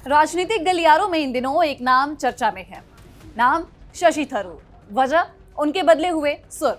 राजनीतिक गलियारों में इन दिनों एक नाम चर्चा में है, नाम शशि थरूर। वजह उनके बदले हुए सुर।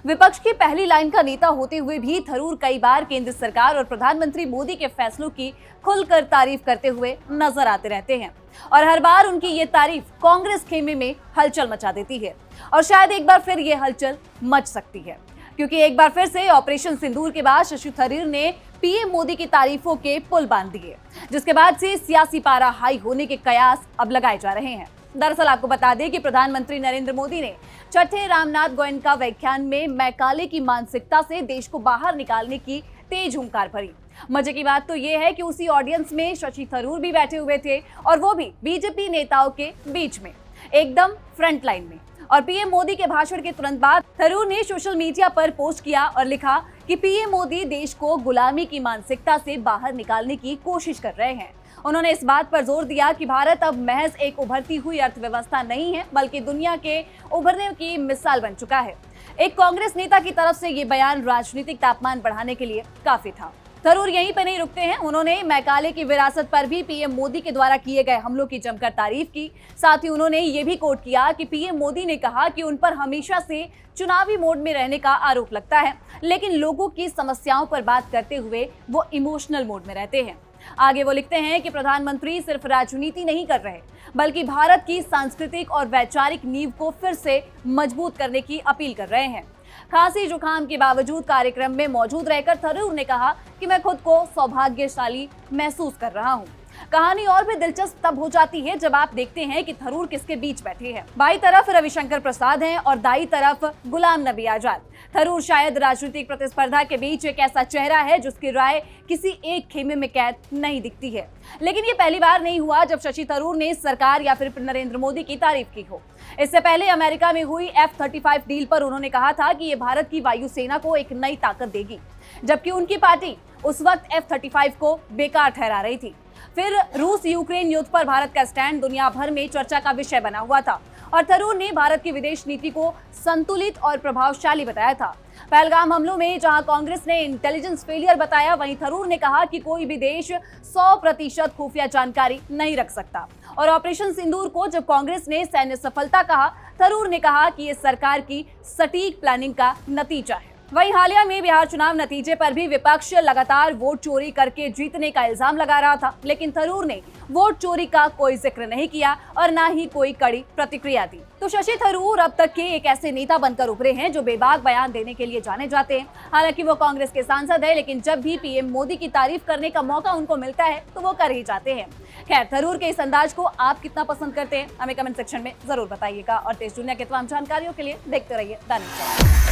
विपक्ष की पहली लाइन का नेता होते हुए भी थरूर कई बार केंद्र सरकार और प्रधानमंत्री मोदी के फैसलों की खुलकर तारीफ करते हुए नजर आते रहते हैं और हर बार उनकी ये तारीफ कांग्रेस खेमे में हलचल मचा देती है और शायद एक बार फिर ये हलचल मच सकती है, क्योंकि एक बार फिर से ऑपरेशन सिंदूर के बाद शशि थरूर ने पीएम मोदी की तारीफों के पुल बांध दिए, जिसके बाद से सियासी पारा हाई होने के कयास अब लगाए जा रहे हैं। दरअसल आपको बता दें कि प्रधानमंत्री नरेंद्र मोदी ने छठे रामनाथ गोयनका व्याख्यान में मैकाले की मानसिकता से देश को बाहर निकालने की तेज हुंकार भरी। मजे की बात तो ये है कि उसी ऑडियंस में शशि थरूर भी बैठे हुए थे और वो भी बीजेपी नेताओं के बीच में, एकदम फ्रंट लाइन में। और पीएम मोदी के भाषण के तुरंत बाद थरूर ने सोशल मीडिया पर पोस्ट किया और लिखा कि पीएम मोदी देश को गुलामी की मानसिकता से बाहर निकालने की कोशिश कर रहे हैं। उन्होंने इस बात पर जोर दिया कि भारत अब महज एक उभरती हुई अर्थव्यवस्था नहीं है, बल्कि दुनिया के उभरने की मिसाल बन चुका है। एक कांग्रेस नेता की तरफ से ये बयान राजनीतिक तापमान बढ़ाने के लिए काफी था। थरूर यहीं पर नहीं रुकते हैं, उन्होंने मैकाले की विरासत पर भी पीएम मोदी के द्वारा किए गए हमलों की जमकर तारीफ की। साथ ही उन्होंने ये भी कोट किया कि पीएम मोदी ने कहा कि उन पर हमेशा से चुनावी मोड में रहने का आरोप लगता है, लेकिन लोगों की समस्याओं पर बात करते हुए वो इमोशनल मोड में रहते हैं। आगे वो लिखते हैं कि प्रधानमंत्री सिर्फ राजनीति नहीं कर रहे, बल्कि भारत की सांस्कृतिक और वैचारिक नींव को फिर से मजबूत करने की अपील कर रहे हैं। खांसी जुकाम के बावजूद कार्यक्रम में मौजूद रहकर थरूर ने कहा कि मैं खुद को सौभाग्यशाली महसूस कर रहा हूं। कहानी और भी दिलचस्प तब हो जाती है जब आप देखते हैं कि थरूर किसके बीच बैठे हैं। बाईं तरफ रविशंकर प्रसाद हैं और दाईं तरफ गुलाम नबी आजाद। थरूर शायद राजनीतिक प्रतिस्पर्धा के बीच एक ऐसा चेहरा है जिसकी राय किसी एक खेमे में कैद नहीं दिखती है। लेकिन ये पहली बार नहीं हुआ जब शशि थरूर ने सरकार या फिर नरेंद्र मोदी की तारीफ की हो। इससे पहले अमेरिका में हुई F-35 डील पर उन्होंने कहा था कि ये भारत की वायुसेना को एक नई ताकत देगी, जबकि उनकी पार्टी उस वक्त F-35 को बेकार ठहरा रही थी। फिर रूस यूक्रेन युद्ध पर भारत का स्टैंड दुनिया भर में चर्चा का विषय बना हुआ था और थरूर ने भारत की विदेश नीति को संतुलित और प्रभावशाली बताया था। पहलगाम हमलों में जहां कांग्रेस ने इंटेलिजेंस फेलियर बताया, वहीं थरूर ने कहा कि कोई भी देश 100% खुफिया जानकारी नहीं रख सकता। और ऑपरेशन सिंदूर को जब कांग्रेस ने सैन्य सफलता कहा, थरूर ने कहा कि ये सरकार की सटीक प्लानिंग का नतीजा है। वहीं हालिया में बिहार चुनाव नतीजे पर भी विपक्ष लगातार वोट चोरी करके जीतने का इल्जाम लगा रहा था, लेकिन थरूर ने वोट चोरी का कोई जिक्र नहीं किया और ना ही कोई कड़ी प्रतिक्रिया दी। तो शशि थरूर अब तक के एक ऐसे नेता बनकर उभरे हैं जो बेबाक बयान देने के लिए जाने जाते हैं। हालांकि वो कांग्रेस के सांसद है, लेकिन जब भी पीएम मोदी की तारीफ करने का मौका उनको मिलता है तो वो कर ही जाते हैं। खैर, थरूर के इस अंदाज को आप कितना पसंद करते हैं, हमें कमेंट सेक्शन में जरूर बताइएगा और देश दुनिया के तमाम जानकारियों के लिए देखते रहिए दैनिक सवेरा।